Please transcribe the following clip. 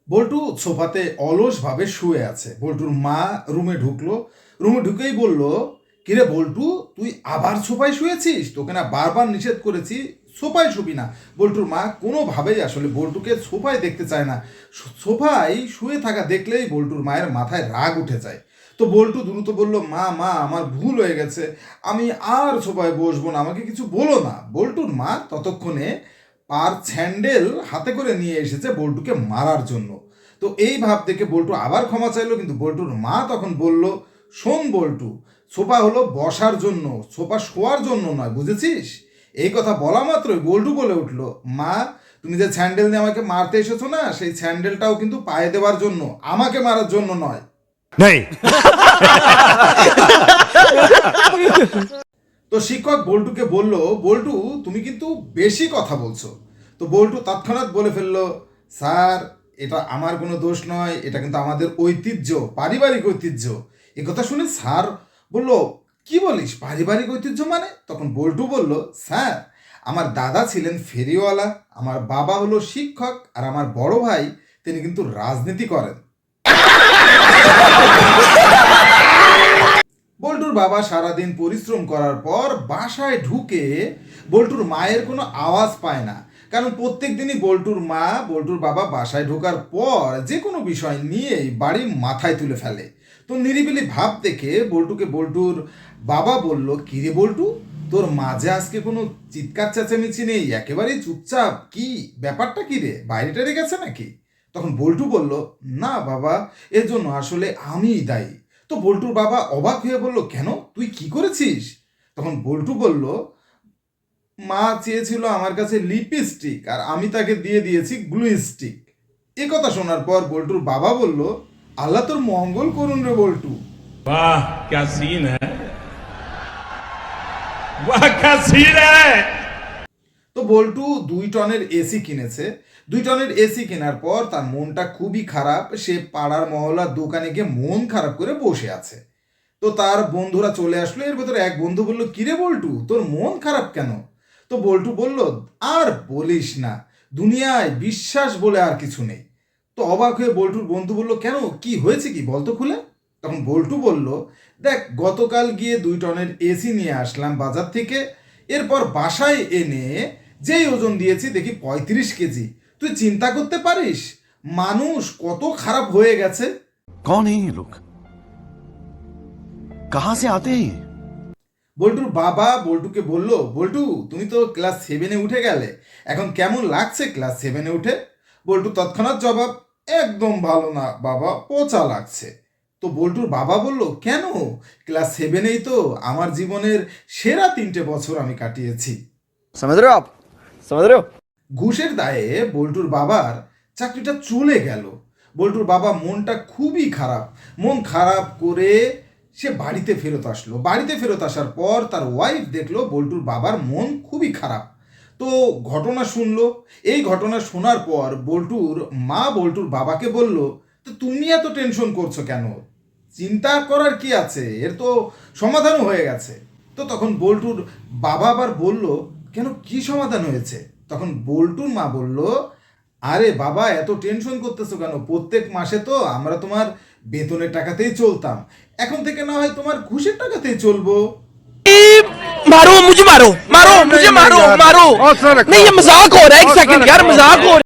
বল্টু সোফাতে অলস ভাবে শুয়ে আছে। বল্টুর মা রুমে ঢুকলো। রুমে ঢুকেই বলল, কিরে বল্টু, তুই আবার সোফায় শুয়েছিস? তোকে না বারবার নিষেধ করেছি সোফায় শুবি না। বল্টুর মা কোনোভাবেই আসলে বল্টুকে সোফায় দেখতে চায় না। সোফায় শুয়ে থাকা দেখলেই বল্টুর মায়ের মাথায় রাগ উঠে যায়। তো বল্টু দ্রুত বলল, মা মা আমার ভুল হয়ে গেছে, আমি আর সোফায় বসবো না, আমাকে কিছু বলো না। বল্টুর মা ততক্ষণে পার স্যান্ডেল হাতে করে নিয়ে এসেছে বল্টুকে মারার জন্য। তো এই ভাব দেখে বল্টু আবার ক্ষমা চাইলো, কিন্তু বল্টুর মা তখন বলল, শোন বল্টু, সোফা হলো বসার জন্য, সোফা শোয়ার জন্য নয়, বুঝেছিস? এই কথা বলা মাত্রই বল্টু বলে উঠল, মা তুমি যে স্যান্ডেল নিয়ে আমাকে মারতে এসেছো না, সেই স্যান্ডেলটাও কিন্তু পায়ে দেওয়ার জন্য, আমাকে মারার জন্য নয়। नहीं। তো শিক্ষক বল্টুকে বলল, বল্টু তুমি কিন্তু বেশি কথা বলছো। তো বল্টু তৎক্ষণাৎ বলে ফেললো, স্যার এটা আমার কোনো দোষ নয়, এটা কিন্তু আমাদের ঐতিহ্য, পারিবারিক ঐতিহ্য। এ কথা শুনে স্যার বলল, কি বলিস পারিবারিক ঐতিহ্য মানে? তখন বল্টু বলল, স্যার আমার দাদা ছিলেন ফেরিওয়ালা, আমার বাবা হলো শিক্ষক, আর আমার বড় ভাই তিনি কিন্তু রাজনীতি করেন। বল্টুর বাবা সারাদিন পরিশ্রম করার পর বাসায় ঢুকে বল্টুর মায়ের কোনো আওয়াজ পায় না, কারণ প্রত্যেক দিনই বল্টুর মা বল্টুর বাবা বাসায় ঢোকার পর যে কোনো বিষয় নিয়েই বাড়ি মাথায় তুলে ফেলে। তো নিরিবিলি ভাব দেখে বল্টুকে বল্টুর বাবা বলল, কিরে বল্টু, তোর মাঝে আজকে কোনো চিৎকার চেঁচামেচি নেই, একেবারেই চুপচাপ, কি ব্যাপারটা কি রে, বাইরে টেরে গেছে নাকি? তখন বল্টু বলল, না বাবা, এর জন্য আসলে আমিই দায়ী। তো বল্টুর বাবা অবাক হয়ে বলল, কেন, তুই কি করেছিস? তখন বল্টু বলল, মা চেয়েছিল আমার কাছে লিপস্টিক, আর আমি তাকে দিয়ে দিয়েছি গ্লু স্টিক। এ কথা শোনার পর বল্টুর বাবা বলল, আল্লাহ তোর মঙ্গল করুন রে বল্টু। वाह क्या सीन है, वाह क्या सीन है। তো বল্টু 2 টনের এসি কিনেছে। 2 টনের এসি কেনার পর তার মনটা খুবই খারাপ, সে পাড়ার মহল্লার দোকানে গিয়ে মন খারাপ করে বসে আছে। তো তার বন্ধুরা চলে আসলো, এর ভেতরে এক বন্ধু বলল, কিরে বল্টু, তোর মন খারাপ কেন? তো বল্টু বলল, আর বলিস না, দুনিয়ায় বিশ্বাস বলে আর কিছু নেই। তো অবাক হয়ে বল্টুর বন্ধু বলল, কেন, কি হয়েছে, কি বলতো খুলে? তখন বল্টু বলল, দেখ গতকাল গিয়ে 2 টনের এসি নিয়ে আসলাম বাজার থেকে, এরপর বাসায় এনে যেই ওজন দিয়েছি দেখি 35 কেজি। তুই চিন্তা করতে পারিস মানুষ কত খারাপ হয়ে গেছে। कौन है ये लोग, कहां से आते हैं ये? বল্টুর বাবা বল্টুকে বলল, বল্টু তুমি তো ক্লাস 7-এ উঠে গেলে, এখন কেমন লাগছে ক্লাস 7-এ উঠে? বল্টু তৎক্ষণাৎ জবাব, একদম ভালো না বাবা, পচা লাগছে। তো বল্টুর বাবা বলল, কেন, ক্লাস 7-এই তো আমার জীবনের সেরা 3টে বছর আমি কাটিয়েছি। समझ रहे हो आप, समझ रहे हो? ঘুষের দায়ে বল্টুর বাবার চাকরিটা চলে গেল। বল্টুর বাবা মনটা খুবই খারাপ, মন খারাপ করে সে বাড়িতে ফেরত আসলো। বাড়িতে ফেরত আসার পর তার ওয়াইফ দেখলো বল্টুর বাবার মন খুবই খারাপ। তো ঘটনা শুনলো। এই ঘটনা শোনার পর বল্টুর মা বল্টুর বাবাকে বলল, তো তুমি এত টেনশন করছো কেন, চিন্তা করার কি আছে, এর তো সমাধানও হয়ে গেছে। তো তখন বল্টুর বাবা আবার বলল, কেন, কি সমাধান হয়েছে? তখন বল্টুর মা বলল, আরে বাবা এত টেনশন করতেছো কেন, প্রত্যেক মাসে তো আমরা তোমার বেতনের টাকাতেই চলতাম, এখন থেকে না হয় তোমার ঘুষের টাকাতেই চলবো। मारो मुझे, मारो मारो मुझे, मारो मारो। नहीं ये मजाक हो रहा है, एक सेकंड यार, मजाक हो रहा है।